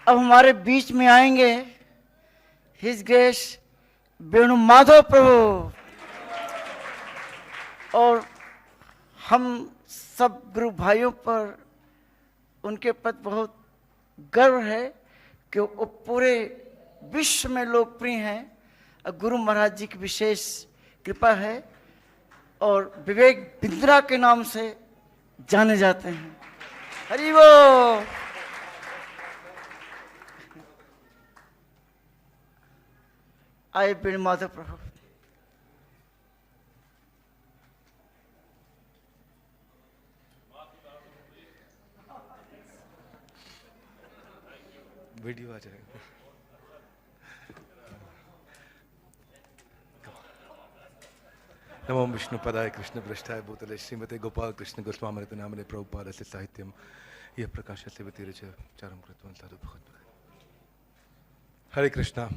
अब हमारे बीच में आएंगे हिज ग्रेस वेणु माधव प्रभु। और हम सब गुरु भाइयों पर उनके प्रति बहुत गर्व है कि वो पूरे विश्व में लोकप्रिय हैं। गुरु महाराज जी की विशेष कृपा है और विवेक बिंद्रा के नाम से जाने जाते हैं। हरि बोल। आए वेणु माधव प्रभु। वीडियो आ जाएगा। नमो विष्णुपदाय कृष्ण पृष्ठाय भूतले श्रीमते गोपाल कृष्ण गोस्वामिते नामने प्रभुपादस्य साहित्यम यह प्रकाशस्य वितीर्च चारम कृतवान् साधु भगवत्। हरे कृष्णा।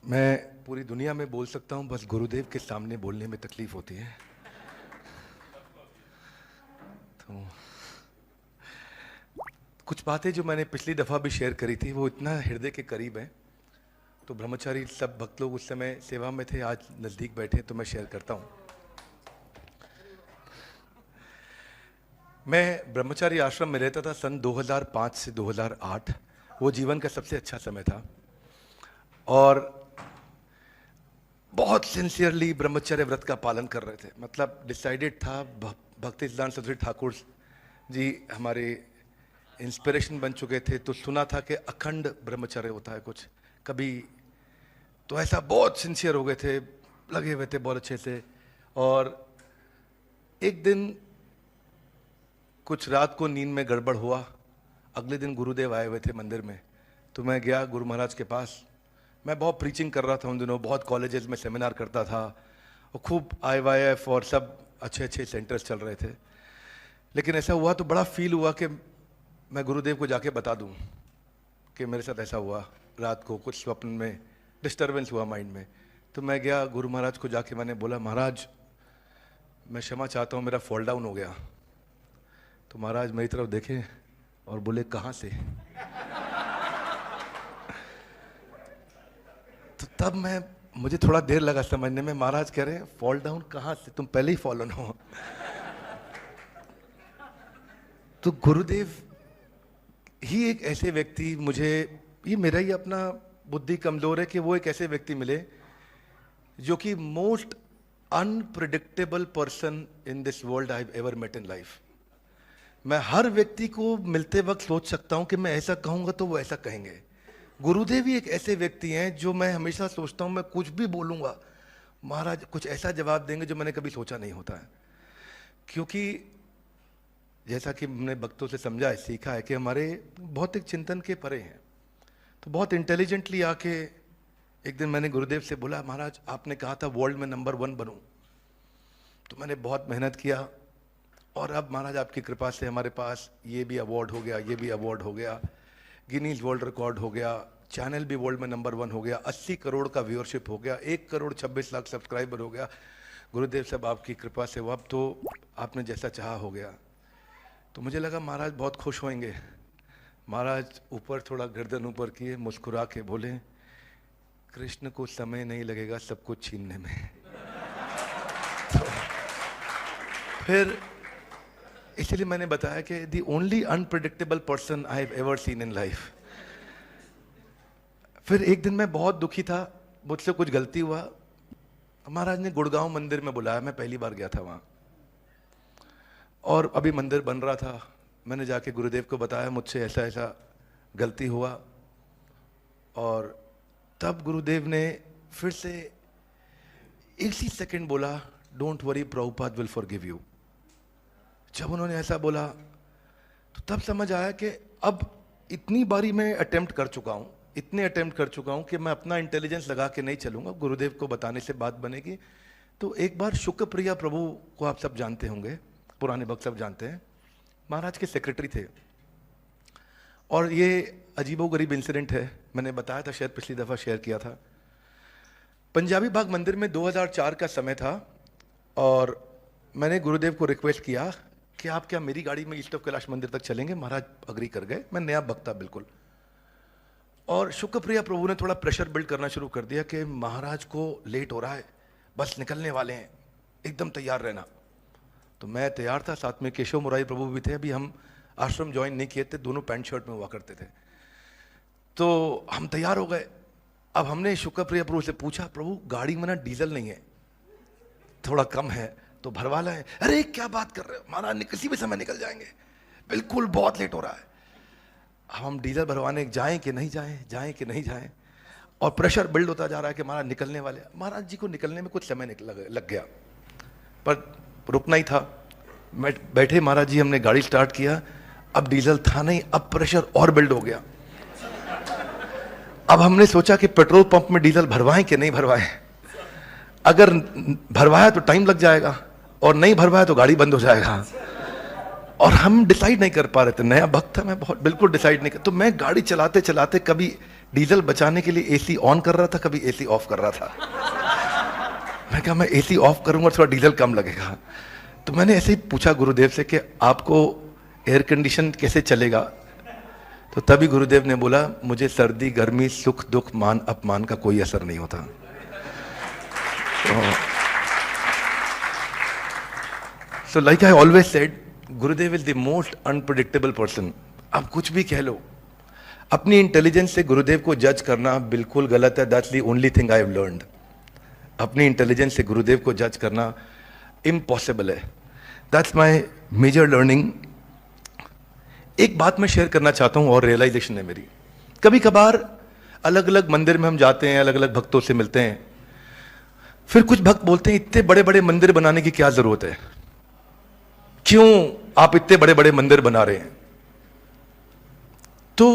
मैं पूरी दुनिया में बोल सकता हूँ, बस गुरुदेव के सामने बोलने में तकलीफ होती है। तो कुछ बातें जो मैंने पिछली दफ़ा भी शेयर करी थी वो इतना हृदय के करीब है, तो ब्रह्मचारी सब भक्त लोग उस समय सेवा में थे, आज नज़दीक बैठे, तो मैं शेयर करता हूँ। मैं ब्रह्मचारी आश्रम में रहता था सन 2005 से 2008। वो जीवन का सबसे अच्छा समय था और बहुत सिंसियरली ब्रह्मचर्य व्रत का पालन कर रहे थे। मतलब डिसाइडेड था। भक्ति सिद्धांत सरस्वती ठाकुर जी हमारे इंस्पिरेशन बन चुके थे, तो सुना था कि अखंड ब्रह्मचर्य होता है कुछ कभी, तो ऐसा बहुत सिंसियर हो गए थे, लगे हुए थे बहुत अच्छे से। और एक दिन कुछ रात को नींद में गड़बड़ हुआ। अगले दिन गुरुदेव आए हुए थे मंदिर में, तो मैं गया गुरु महाराज के पास। मैं बहुत प्रीचिंग कर रहा था उन दिनों, बहुत कॉलेजेस में सेमिनार करता था और खूब IYF और सब अच्छे अच्छे सेंटर्स चल रहे थे। लेकिन ऐसा हुआ तो बड़ा फील हुआ कि मैं गुरुदेव को जाके बता दूं कि मेरे साथ ऐसा हुआ, रात को कुछ स्वप्न में डिस्टर्बेंस हुआ माइंड में। तो मैं गया गुरु महाराज को जाके मैंने बोला, महाराज मैं क्षमा चाहता हूँ, मेरा फॉल डाउन हो गया। तो महाराज मेरी तरफ देखे और बोले, कहाँ से? तो तब मुझे थोड़ा देर लगा समझने में। महाराज कह रहे हैं फॉल डाउन कहाँ से, तुम पहले ही फॉलन हो। तो गुरुदेव ही एक ऐसे व्यक्ति, मुझे ये मेरा ही अपना बुद्धि कमजोर है कि वो एक ऐसे व्यक्ति मिले जो कि most unpredictable person in this world I have ever met in life. मैं हर व्यक्ति को मिलते वक्त सोच सकता हूं कि मैं ऐसा कहूंगा तो वो ऐसा कहेंगे। गुरुदेव ही एक ऐसे व्यक्ति हैं जो मैं हमेशा सोचता हूं मैं कुछ भी बोलूंगा, महाराज कुछ ऐसा जवाब देंगे जो मैंने कभी सोचा नहीं होता है। क्योंकि जैसा कि हमने भक्तों से समझा है, सीखा है कि हमारे भौतिक चिंतन के परे हैं। तो बहुत इंटेलिजेंटली आके एक दिन मैंने गुरुदेव से बोला, महाराज आपने कहा था वर्ल्ड में नंबर 1 बनूं, तो मैंने बहुत मेहनत किया और अब महाराज आपकी कृपा से हमारे पास ये भी अवार्ड हो गया, ये भी अवार्ड हो गया, गिनीज वर्ल्ड रिकॉर्ड हो गया, चैनल भी वर्ल्ड में नंबर 1 हो गया, 80 करोड़ का व्यूअरशिप हो गया, 1 करोड़ 26 लाख सब्सक्राइबर हो गया। गुरुदेव साहब आपकी कृपा से वो अब तो आपने जैसा चाहा हो गया। तो मुझे लगा महाराज बहुत खुश होंगे। महाराज ऊपर थोड़ा गर्दन ऊपर किए, मुस्कुरा के बोले, कृष्ण को समय नहीं लगेगा सब कुछ छीनने में। तो फिर इसलिए मैंने बताया कि the only unpredictable person I have ever seen in life. फिर एक दिन मैं बहुत दुखी था, मुझसे कुछ गलती हुआ। महाराज ने गुड़गांव मंदिर में बुलाया, मैं पहली बार गया था वहाँ और अभी मंदिर बन रहा था। मैंने जाके गुरुदेव को बताया मुझसे ऐसा ऐसा गलती हुआ, और तब गुरुदेव ने फिर से इसी सेकंड बोला, don't worry Prabhupada will forgive you. जब उन्होंने ऐसा बोला तो तब समझ आया कि अब इतनी बारी मैं अटेम्प्ट कर चुका हूँ, इतने अटेम्प्ट कर चुका हूँ कि मैं अपना इंटेलिजेंस लगा के नहीं चलूँगा, गुरुदेव को बताने से बात बनेगी। तो एक बार शुक्र प्रिया प्रभु को आप सब जानते होंगे, पुराने भक्त सब जानते हैं, महाराज के सेक्रेटरी थे। और ये अजीबोगरीब इंसिडेंट है, मैंने बताया था शायद पिछली दफ़ा शेयर किया था। पंजाबी बाग मंदिर में 2004 का समय था और मैंने गुरुदेव को रिक्वेस्ट किया कि आप क्या मेरी गाड़ी में ईस्ट ऑफ कैलाश मंदिर तक चलेंगे। महाराज अग्री कर गए। मैं नया भक्त था बिल्कुल, और शुक्रप्रिया प्रभु ने थोड़ा प्रेशर बिल्ड करना शुरू कर दिया कि महाराज को लेट हो रहा है, बस निकलने वाले हैं, एकदम तैयार रहना। तो मैं तैयार था, साथ में केशव मुरारी प्रभु भी थे, अभी हम आश्रम ज्वाइन नहीं किए थे, दोनों पैंट शर्ट में हुआ करते थे। तो हम तैयार हो गए। अब हमने शुक्रप्रिया प्रभु से पूछा, प्रभु गाड़ी में ना डीजल नहीं है, थोड़ा कम है, तो भरवा लाएं। अरे क्या बात कर रहे हो महाराज, किसी भी समय निकल जाएंगे, बिल्कुल बहुत लेट हो रहा है। अब हम डीजल भरवाने जाएं कि नहीं जाएं, जाएं कि नहीं जाएं, और प्रेशर बिल्ड होता जा रहा है कि महाराज निकलने वाले। महाराज जी को निकलने में कुछ समय लग गया, पर रुकना ही था। बैठे महाराज जी, हमने गाड़ी स्टार्ट किया, अब डीजल था नहीं, अब प्रेशर और बिल्ड हो गया। अब हमने सोचा कि पेट्रोल पंप में डीजल भरवाएं कि नहीं भरवाएं। अगर भरवाया तो टाइम लग जाएगा, और नहीं भरवाया तो गाड़ी बंद हो जाएगा। और हम डिसाइड नहीं कर पा रहे थे, नया भक्त था मैं, बहुत बिल्कुल डिसाइड नहीं कर। तो मैं गाड़ी चलाते चलाते कभी डीजल बचाने के लिए एसी ऑन कर रहा था, कभी एसी ऑफ कर रहा था। मैं कहा मैं एसी ऑफ करूंगा थोड़ा डीजल कम लगेगा। तो मैंने ऐसे ही पूछा गुरुदेव से कि आपको एयर कंडीशन कैसे चलेगा? तो तभी गुरुदेव ने बोला, मुझे सर्दी गर्मी सुख दुख मान अपमान का कोई असर नहीं होता। So like I always said, Gurudev is the most unpredictable person. आप कुछ भी कह लो, अपनी इंटेलिजेंस से गुरुदेव को जज करना बिल्कुल गलत है। That's the only thing I have learned. अपनी इंटेलिजेंस से गुरुदेव को जज करना इम्पॉसिबल है। That's my major learning. एक बात मैं शेयर करना चाहता हूं और रियलाइजेशन है मेरी। कभी कभार अलग अलग मंदिर में हम जाते हैं, अलग अलग भक्तों से मिलते हैं, फिर कुछ भक्त बोलते हैं इतने बड़े बड़े मंदिर बनाने की क्या जरूरत है, क्यों आप इतने बड़े बड़े मंदिर बना रहे हैं? तो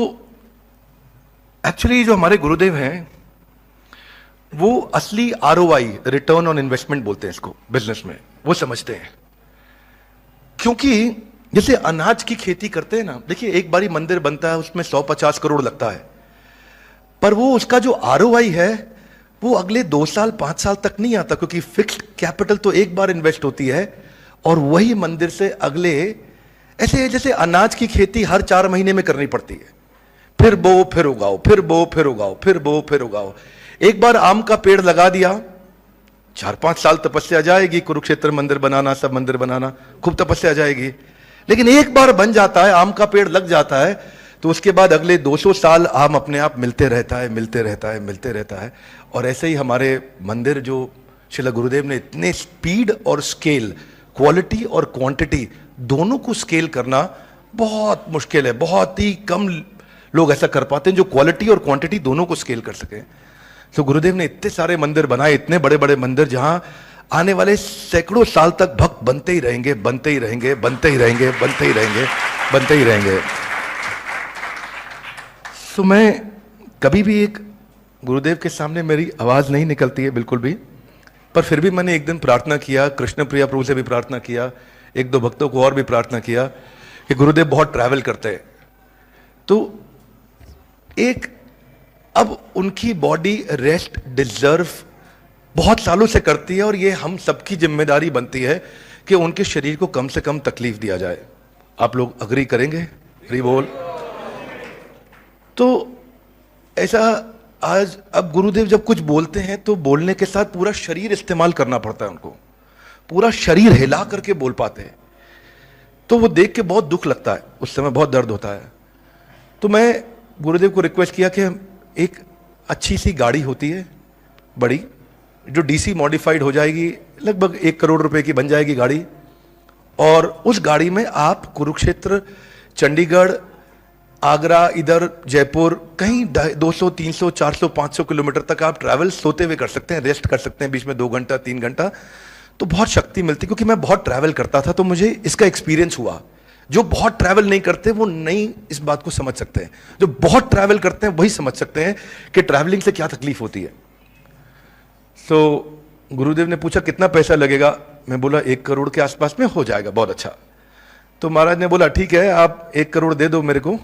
एक्चुअली जो हमारे गुरुदेव हैं वो असली ROI, रिटर्न ऑन इन्वेस्टमेंट बोलते हैं इसको बिजनेस में, वो समझते हैं। क्योंकि जैसे अनाज की खेती करते हैं ना, देखिए एक बारी मंदिर बनता है उसमें 100-50 करोड़ लगता है, पर वो उसका जो ROI है वो अगले 2 साल 5 साल तक नहीं आता, क्योंकि फिक्स्ड कैपिटल तो एक बार इन्वेस्ट होती है और वही मंदिर से अगले, ऐसे जैसे अनाज की खेती हर 4 महीने में करनी पड़ती है, फिर बो फिर उगाओ, फिर बो फिर उगाओ, फिर बो फिर उगाओ। एक बार आम का पेड़ लगा दिया, 4-5 साल तपस्या जाएगी, कुरुक्षेत्र मंदिर बनाना, सब मंदिर बनाना, खूब तपस्या जाएगी। लेकिन एक बार बन जाता है, आम का पेड़ लग जाता है, तो उसके बाद अगले 200 साल आम अपने आप मिलते रहता है, मिलते रहता है, मिलते रहता है। और ऐसे ही हमारे मंदिर जो श्रील गुरुदेव ने इतने स्पीड और स्केल, क्वालिटी और क्वांटिटी दोनों को स्केल करना बहुत मुश्किल है। बहुत ही कम लोग ऐसा कर पाते हैं जो क्वालिटी और क्वांटिटी दोनों को स्केल कर सके। तो गुरुदेव ने इतने सारे मंदिर बनाए, इतने बड़े बड़े मंदिर, जहां आने वाले सैकड़ों साल तक भक्त बनते ही रहेंगे, बनते ही रहेंगे, बनते ही रहेंगे, बनते ही रहेंगे, बनते ही रहेंगे। तो मैं कभी भी एक गुरुदेव के सामने मेरी आवाज नहीं निकलती है बिल्कुल भी, पर फिर भी मैंने एक दिन प्रार्थना किया, कृष्ण प्रिया प्रभु से भी प्रार्थना किया, 1-2 भक्तों को और भी प्रार्थना किया कि गुरुदेव बहुत ट्रैवल करते हैं, तो एक अब उनकी बॉडी रेस्ट डिजर्व बहुत सालों से करती है, और ये हम सबकी जिम्मेदारी बनती है कि उनके शरीर को कम से कम तकलीफ दिया जाए। आप लोग अग्री करेंगे? हरि बोल। तो ऐसा आज अब गुरुदेव जब कुछ बोलते हैं तो बोलने के साथ पूरा शरीर इस्तेमाल करना पड़ता है उनको, पूरा शरीर हिला करके बोल पाते हैं। तो वो देख के बहुत दुख लगता है, उस समय बहुत दर्द होता है। तो मैं गुरुदेव को रिक्वेस्ट किया कि एक अच्छी सी गाड़ी होती है बड़ी, जो DC मॉडिफाइड हो जाएगी, लगभग 1 करोड़ रुपए की बन जाएगी गाड़ी, और उस गाड़ी में आप कुरुक्षेत्र, चंडीगढ़, आगरा, इधर जयपुर, कहीं 200, 300, 400, 500 किलोमीटर तक आप ट्रैवल सोते हुए कर सकते हैं, रेस्ट कर सकते हैं बीच में 2 घंटा 3 घंटा। तो बहुत शक्ति मिलती, क्योंकि मैं बहुत ट्रैवल करता था तो मुझे इसका एक्सपीरियंस हुआ। जो बहुत ट्रैवल नहीं करते वो नहीं इस बात को समझ सकते हैं, जो बहुत ट्रैवल करते हैं वही समझ सकते हैं कि ट्रैवलिंग से क्या तकलीफ होती है। तो गुरुदेव ने पूछा कितना पैसा लगेगा, मैं बोला 1 करोड़ के आसपास में हो जाएगा, बहुत अच्छा। तो महाराज ने बोला ठीक है, आप 1 करोड़ दे दो मेरे को,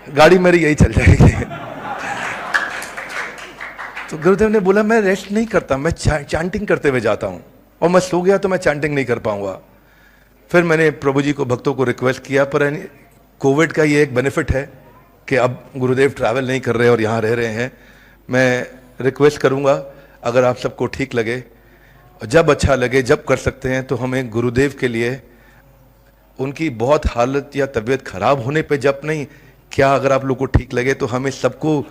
गाड़ी मेरी यही चल जाएगी। तो गुरुदेव ने बोला मैं रेस्ट नहीं करता, मैं चैंटिंग करते हुए जाता हूं, और मैं सो गया तो मैं चैंटिंग नहीं कर पाऊंगा। फिर मैंने प्रभु जी को, भक्तों को रिक्वेस्ट किया, पर कोविड का ये एक बेनिफिट है कि अब गुरुदेव ट्रैवल नहीं कर रहे और यहाँ रह रहे हैं, मैं रिक्वेस्ट करूँगा अगर आप सबको ठीक लगे, जब अच्छा लगे, जब कर सकते हैं तो हमें गुरुदेव के लिए उनकी बहुत हालत या तबीयत खराब होने पे जब नहीं, क्या अगर आप लोग को ठीक लगे तो हमें सबको,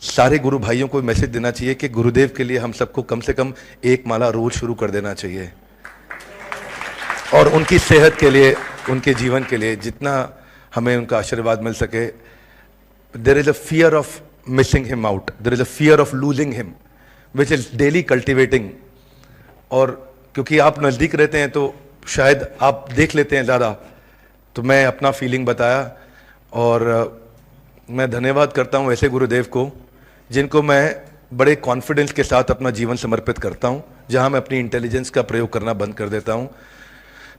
सारे गुरु भाइयों को मैसेज देना चाहिए कि गुरुदेव के लिए हम सबको कम से कम एक माला रोज शुरू कर देना चाहिए, और उनकी सेहत के लिए, उनके जीवन के लिए जितना हमें उनका आशीर्वाद मिल सके। There is a fear of missing him out, there is a fear of losing him which is daily cultivating. और क्योंकि आप नज़दीक रहते हैं तो शायद आप देख लेते हैं ज़्यादा, तो मैं अपना फीलिंग बताया। और मैं धन्यवाद करता हूँ ऐसे गुरुदेव को जिनको मैं बड़े कॉन्फिडेंस के साथ अपना जीवन समर्पित करता हूँ, जहाँ मैं अपनी इंटेलिजेंस का प्रयोग करना बंद कर देता हूँ।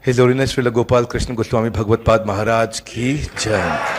हिज होलीनेस श्रील गोपाल कृष्ण गोस्वामी भगवत पाद महाराज की जय।